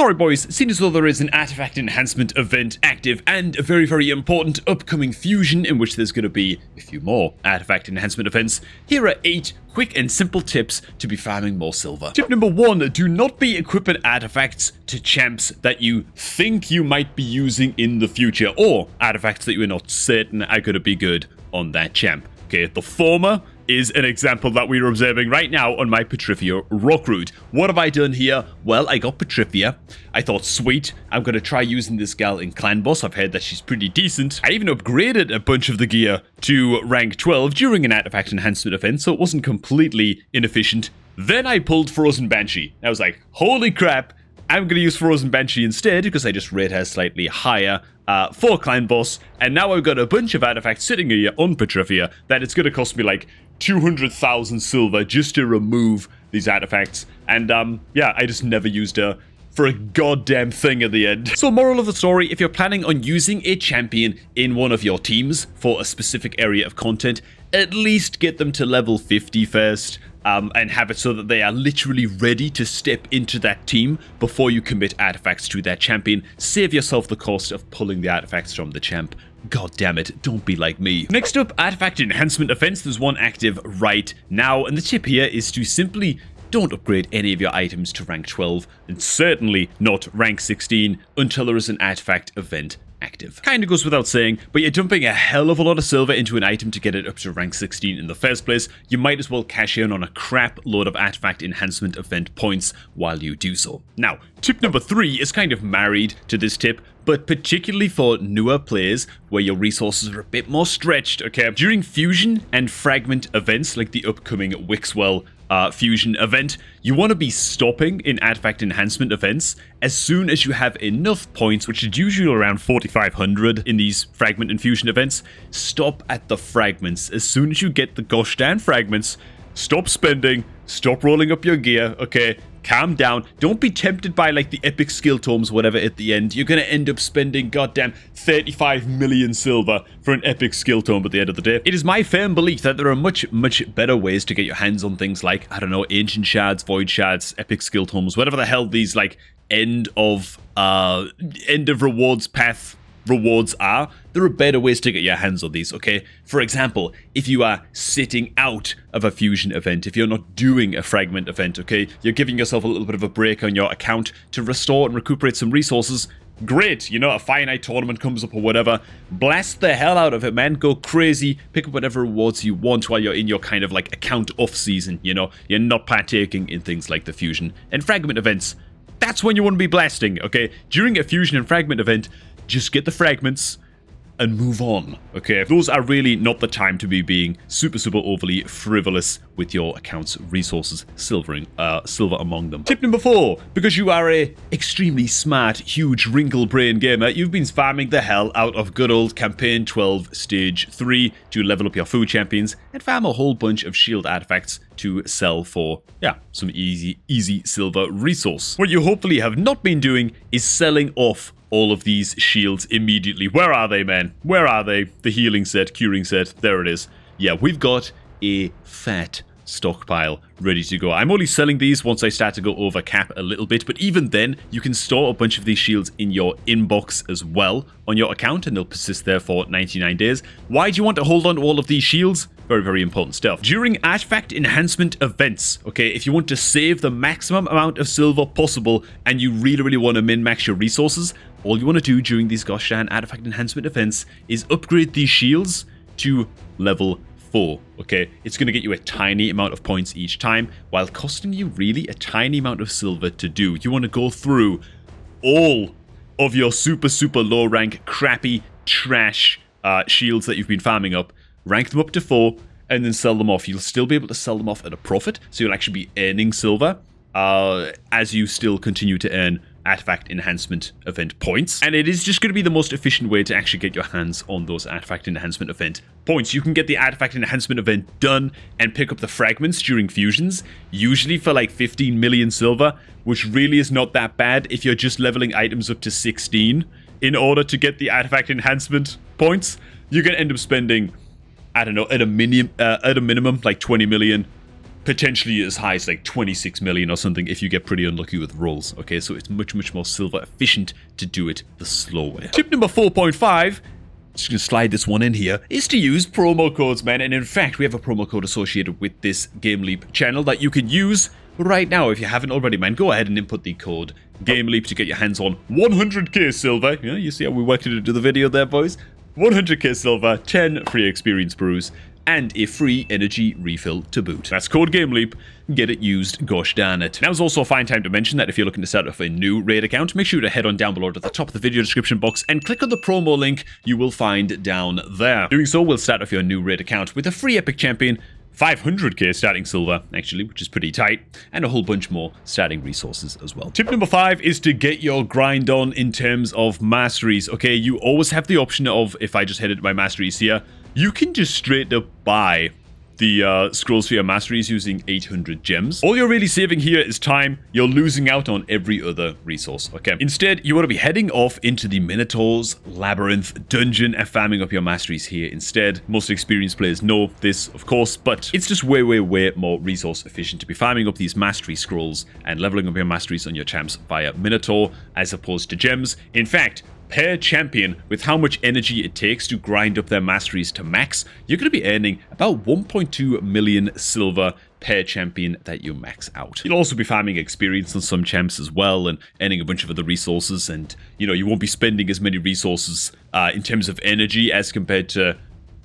Alright boys, seeing as though there is an artifact enhancement event active and a very, very important upcoming fusion in which there's going to be a few more artifact enhancement events, here are 8 quick and simple tips to be farming more silver. Tip number 1, do not be equipping artifacts to champs that you think you might be using in the future, or artifacts that you are not certain are going to be good on that champ. Okay, the former is an example that we are observing right now on my Petrifia Rockroot. What have I done here? Well, I got Petrifia. I thought, sweet, I'm going to try using this gal in Clan Boss. I've heard that she's pretty decent. I even upgraded a bunch of the gear to rank 12 during an artifact enhancement event, so it wasn't completely inefficient. Then I pulled Frozen Banshee. I was like, holy crap, I'm going to use Frozen Banshee instead because I just rate her slightly higher for Clan Boss. And now I've got a bunch of artifacts sitting here on Petrifia that it's going to cost me like 200,000 silver just to remove these artifacts. And yeah, I just never used her for a goddamn thing at the end. So moral of the story, if you're planning on using a champion in one of your teams for a specific area of content, at least get them to level 50 first. And have it so that they are literally ready to step into that team before you commit artifacts to that champion. Save yourself the cost of pulling the artifacts from the champ. God damn it, don't be like me. Next up, artifact enhancement events. There's one active right now, and the tip here is to simply don't upgrade any of your items to rank 12, and certainly not rank 16 until there is an artifact event active. Kinda goes without saying, but you're dumping a hell of a lot of silver into an item to get it up to rank 16 in the first place. You might as well cash in on a crap load of artifact enhancement event points while you do so. Now, tip number 3 is kind of married to this tip, but particularly for newer players where your resources are a bit more stretched, okay? During fusion and fragment events like the upcoming Wixwell fusion event, you want to be stopping in artifact enhancement events as soon as you have enough points, which is usually around 4,500 in these fragment and fusion events. Stop at the fragments. As soon as you get the gosh darn fragments, stop spending, stop rolling up your gear, okay? Calm down. Don't be tempted by like the epic skill tomes, whatever, at the end. You're going to end up spending goddamn 35 million silver for an epic skill tome at the end of the day. It is my firm belief that there are much better ways to get your hands on things like, I don't know, ancient shards, void shards, epic skill tomes, whatever the hell these like end of rewards path rewards are. There are better ways to get your hands on these, okay? For example, if you are sitting out of a fusion event, if you're not doing a fragment event, okay, you're giving yourself a little bit of a break on your account to restore and recuperate some resources. Great, you know, a Fire Night tournament comes up or whatever. Blast the hell out of it, man. Go crazy. Pick up whatever rewards you want while you're in your kind of like account off season, you know? You're not partaking in things like the fusion and fragment events. That's when you want to be blasting, okay? During a fusion and fragment event, just get the fragments and move on, okay? Those are really not the time to be being super overly frivolous with your account's resources, silver among them. Tip number 4, because you are a extremely smart, huge wrinkle brain gamer, you've been farming the hell out of good old campaign 12 stage 3 to level up your food champions and farm a whole bunch of shield artifacts to sell for, yeah, some easy silver resource. What you hopefully have not been doing is selling off all of these shields immediately. Where are they, man? Where are they? The healing set, curing set, there it is. Yeah, we've got a fat stockpile ready to go. I'm only selling these once I start to go over cap a little bit, but even then, you can store a bunch of these shields in your inbox as well on your account, and they'll persist there for 99 days. Why do you want to hold on to all of these shields? Very important stuff. During artifact enhancement events, okay, if you want to save the maximum amount of silver possible and you really want to min-max your resources, all you want to do during these gosh darn artifact enhancement events is upgrade these shields to level 4, okay? It's going to get you a tiny amount of points each time while costing you really a tiny amount of silver to do. You want to go through all of your super low rank crappy trash shields that you've been farming up, rank them up to 4, and then sell them off. You'll still be able to sell them off at a profit, so you'll actually be earning silver as you still continue to earn artifact enhancement event points. And it is just going to be the most efficient way to actually get your hands on those artifact enhancement event points. You can get the artifact enhancement event done and pick up the fragments during fusions, usually for like 15 million silver, which really is not that bad if you're just leveling items up to 16 in order to get the artifact enhancement points. You're going to end up spending, I don't know, at a minimum like 20 million potentially as high as like 26 million or something if you get pretty unlucky with rolls. Okay, so it's much, much more silver efficient to do it the slow way. Tip number 4.5, just gonna slide this one in here, is to use promo codes, man. And in fact, we have a promo code associated with this Game Leap channel that you can use right now. If you haven't already, man, go ahead and input the code Game Leap to get your hands on 100k silver. Yeah, you see how we worked it into the video there, boys? 100k silver, 10 free experience brews, and a free energy refill to boot. That's code Game Leap. Get it used, gosh darn it. Now's also a fine time to mention that if you're looking to start off a new raid account, make sure to head on down below to the top of the video description box and click on the promo link you will find down there. Doing so will start off your new raid account with a free epic champion, 500k starting silver, actually, which is pretty tight, and a whole bunch more starting resources as well. Tip number 5 is to get your grind on in terms of masteries. Okay, you always have the option of, if I just head into my masteries here, you can just straight up buy the scrolls for your masteries using 800 gems. All you're really saving here is time. You're losing out on every other resource, okay? Instead, you want to be heading off into the Minotaur's Labyrinth dungeon and farming up your masteries here instead. Most experienced players know this, of course, but it's just way, way, way more resource efficient to be farming up these mastery scrolls and leveling up your masteries on your champs via Minotaur as opposed to gems. In fact, per champion, with how much energy it takes to grind up their masteries to max, you're going to be earning about 1.2 million silver per champion that you max out. You'll also be farming experience on some champs as well and earning a bunch of other resources, and you won't be spending as many resources in terms of energy as compared to...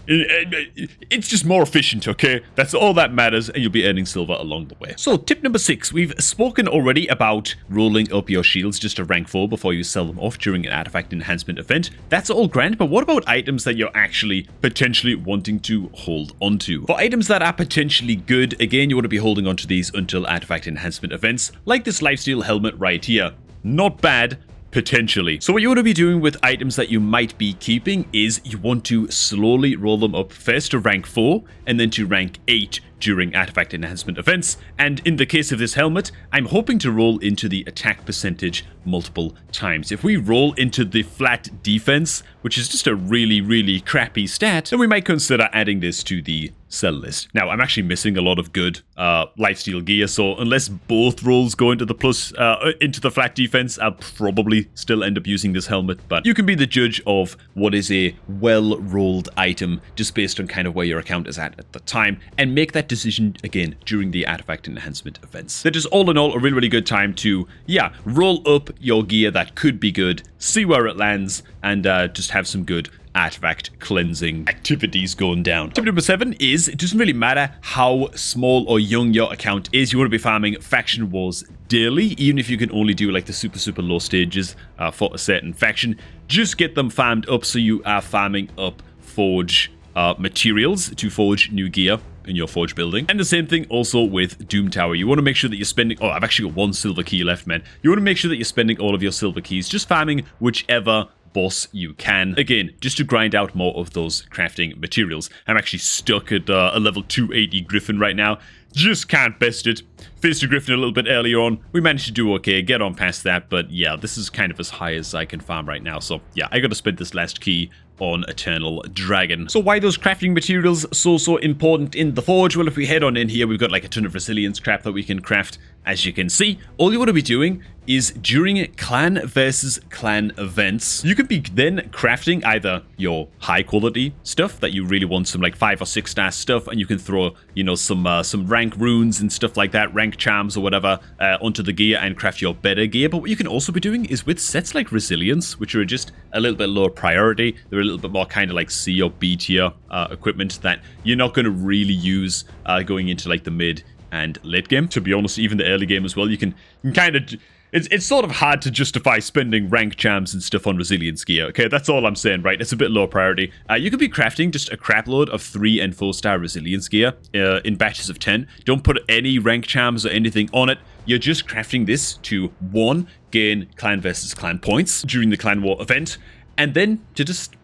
It's just more efficient, okay? That's all that matters, and you'll be earning silver along the way. So, tip number 6. We've spoken already about rolling up your shields just to rank 4 before you sell them off during an artifact enhancement event. That's all grand, but what about items that you're actually potentially wanting to hold onto? For items that are potentially good, again, you want to be holding onto these until artifact enhancement events, like this lifesteal helmet right here. Not bad. Potentially. So what you want to be doing with items that you might be keeping is you want to slowly roll them up first to rank 4 and then to rank 8 during artifact enhancement events. And in the case of this helmet, I'm hoping to roll into the attack percentage multiple times. If we roll into the flat defense, which is just a really, really crappy stat, then we might consider adding this to the sell list. Now, I'm actually missing a lot of good lifesteal gear, so unless both rolls go into the into the flat defense, I'll probably still end up using this helmet, but you can be the judge of what is a well-rolled item just based on kind of where your account is at the time, and make that decision again during the artifact enhancement events. That is all in all a really, really good time to, yeah, roll up your gear that could be good, see where it lands, and just have some good artifact cleansing activities going down. Tip number 7 is, it doesn't really matter how small or young your account is, you want to be farming faction wars daily, even if you can only do like the super, super low stages for a certain faction. Just get them farmed up so you are farming up forge materials to forge new gear in your forge building. And the same thing also with Doom Tower. You want to make sure that you're spending... Oh, I've actually got 1 silver key left, man. You want to make sure that you're spending all of your silver keys just farming whichever boss you can. Again, just to grind out more of those crafting materials. I'm actually stuck at a level 280 Griffin right now. Just can't best it. Finished a Griffin a little bit earlier on. We managed to do okay, get on past that, but yeah, this is kind of as high as I can farm right now. So yeah, I gotta spend this last key on Eternal Dragon. So why those crafting materials so important in the forge? Well, if we head on in here, we've got like a ton of resilience crap that we can craft. As you can see, all you want to be doing is during clan versus clan events, you could be then crafting either your high quality stuff that you really want, some like 5 or 6 star stuff, and you can throw, you know, some rank runes and stuff like that, rank charms or whatever, onto the gear and craft your better gear. But what you can also be doing is with sets like resilience, which are just a little bit lower priority, they're a little bit more kind of like C or B tier equipment that you're not going to really use going into like the mid and late game. To be honest, even the early game as well, you can kind of... It's sort of hard to justify spending rank charms and stuff on resilience gear, okay? That's all I'm saying, right? It's a bit low priority. You could be crafting just a crap load of 3 and 4 star resilience gear in batches of 10. Don't put any rank charms or anything on it. You're just crafting this to, 1, gain clan versus clan points during the clan war event, and then to just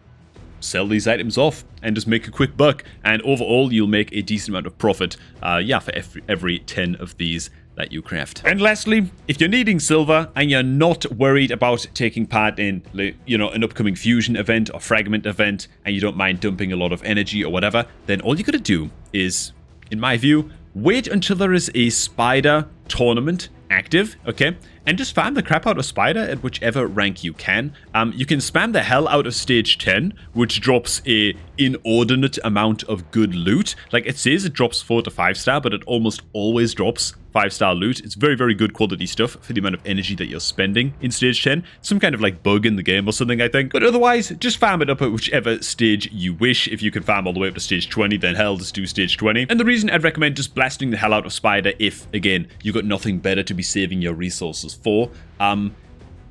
sell these items off and just make a quick buck, and overall you'll make a decent amount of profit for every 10 of these that you craft. And lastly, if you're needing silver and you're not worried about taking part in, you know, an upcoming fusion event or fragment event, and you don't mind dumping a lot of energy or whatever, then all you gotta do is, in my view, wait until there is a spider tournament active, okay? And just farm the crap out of spider at whichever rank you can. You can spam the hell out of stage 10, which drops a inordinate amount of good loot. Like, it says it drops 4 to 5 star, but it almost always drops 5-star loot. It's very, very good quality stuff for the amount of energy that you're spending in stage 10. Some kind of like bug in the game or something, I think. But otherwise, just farm it up at whichever stage you wish. If you can farm all the way up to stage 20, then hell, just do stage 20. And the reason I'd recommend just blasting the hell out of spider if, again, you got nothing better to be saving your resources for.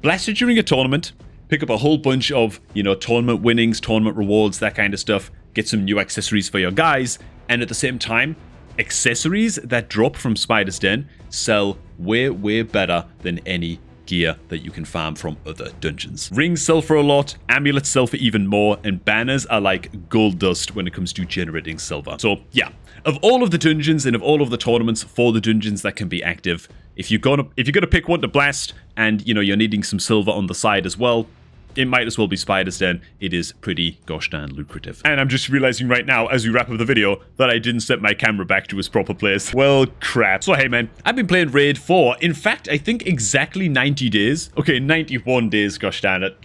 Blast it during a tournament. Pick up a whole bunch of, you know, tournament winnings, tournament rewards, that kind of stuff. Get some new accessories for your guys. And at the same time, accessories that drop from Spider's Den sell way, way better than any gear that you can farm from other dungeons. Rings sell for a lot, amulets sell for even more, and banners are like gold dust when it comes to generating silver. So yeah, of all of the dungeons and of all of the tournaments for the dungeons that can be active, if you're gonna pick one to blast and, you know, you're needing some silver on the side as well, it might as well be Spider's Den. It is pretty gosh darn lucrative. And I'm just realizing right now, as we wrap up the video, that I didn't set my camera back to its proper place. Well, crap. So hey man, I've been playing Raid for, in fact, I think exactly 90 days. Okay, 91 days, gosh darn it.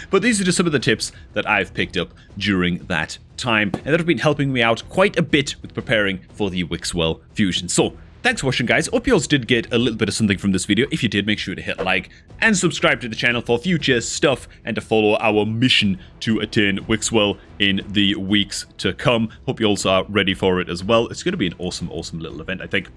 But these are just some of the tips that I've picked up during that time, and that have been helping me out quite a bit with preparing for the Wixwell fusion. So, thanks for watching, guys. Hope you all did get a little bit of something from this video. If you did, make sure to hit like and subscribe to the channel for future stuff and to follow our mission to attain Wixwell in the weeks to come. Hope you also are ready for it as well. It's going to be an awesome, awesome little event, I think.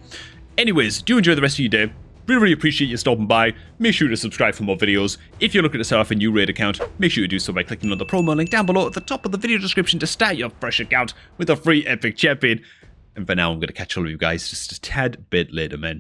Anyways, do enjoy the rest of your day. Really, really appreciate you stopping by. Make sure to subscribe for more videos. If you're looking to start off a new Raid account, make sure you do so by clicking on the promo link down below at the top of the video description to start your fresh account with a free epic champion. And for now, I'm going to catch all of you guys just a tad bit later, man.